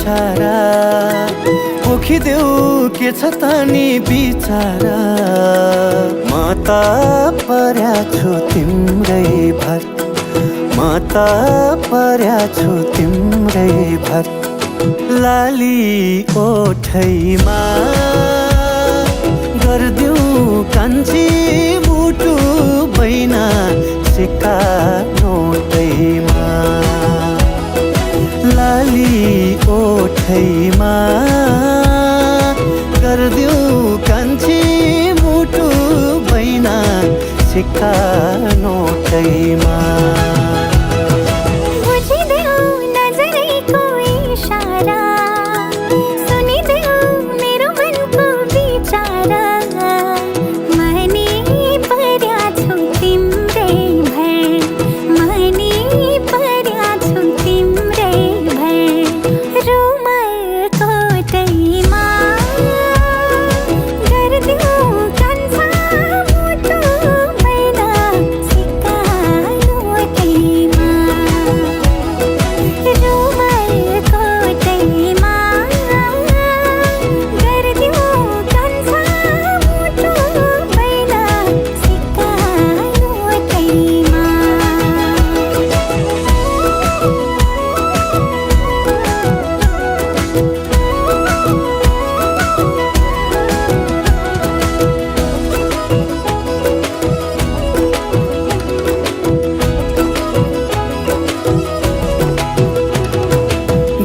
इसारा पोखिदेऊ के छ त नि बिचारा म त पर्या छु तिम्रै भर म त पर्या छु तिम्रै भर लाली ओठैमा गर्दिऊ कान्छी मुटु बैना सिक्का नोटैमा लाली ओठैमा गर्दिऊ कान्छी मुटु बैना सिक्का नोटैमा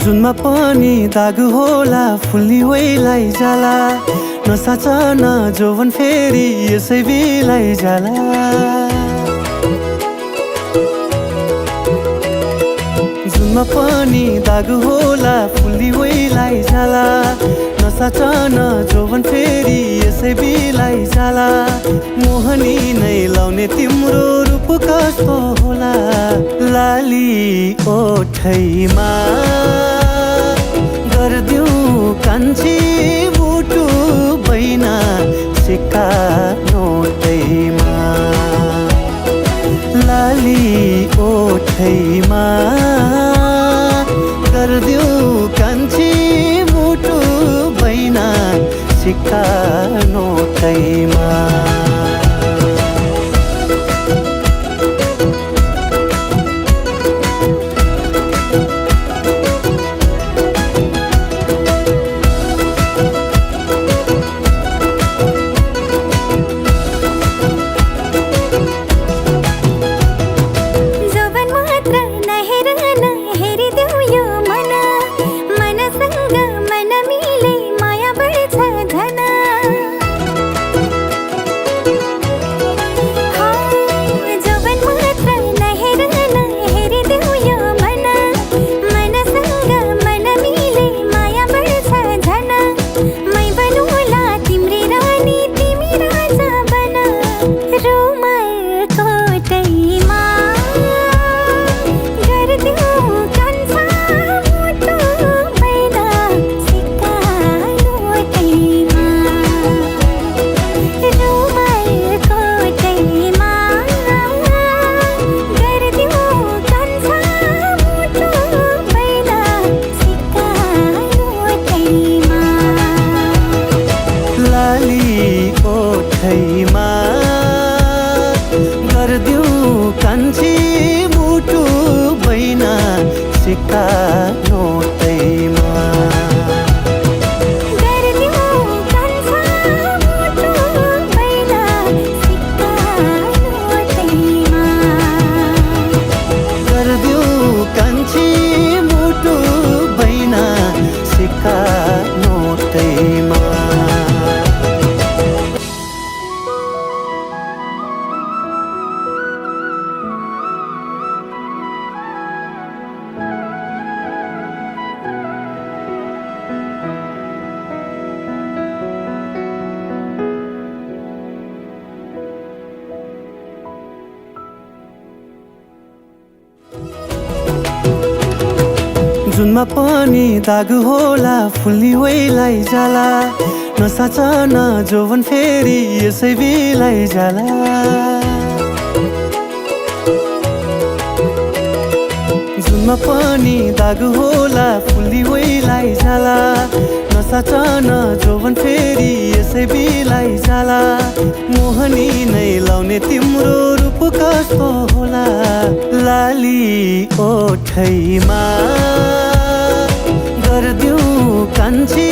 जुनमा पनि दाग होला फुल्ली वैलाई जाला नसाचन जोवन फेरि यसै बिलाई जाला जुनमा पनि दाग होला फुल्ली वैलाई जाला नसाचन जोवन फेरि यसै बिलाई जाला मोहनी नै लाउने तिम्रो रूप कस्तो होला लाली ओठैमा गर्दिऊ कान्छी मुटु बैना सिक्का नोटैमा लाली ओठैमा गर्दिऊ कान्छी मुटु बैना सिक्का नोटैमा ओठैमा गर्दिऊ कान्छी मुटु बैना सिक्का नोटैमा गर्दिऊ कान्छी मुटु बैना सिक्का नोटैमा जुनमा पनि दाग होला फुल्ली वैलाई जाला नसाचन जोवन फेरि यसै बिलाई जाला अनुहारमा पनि दाग होला फुल्ली ओइलाई जाला नसा चढ्न जोवन फेरि यसै बिलाई जाला मोहनी नै लाउने तिम्रो रूप कस्तो होला लाली ओठैमा गर्दिऊ कान्छी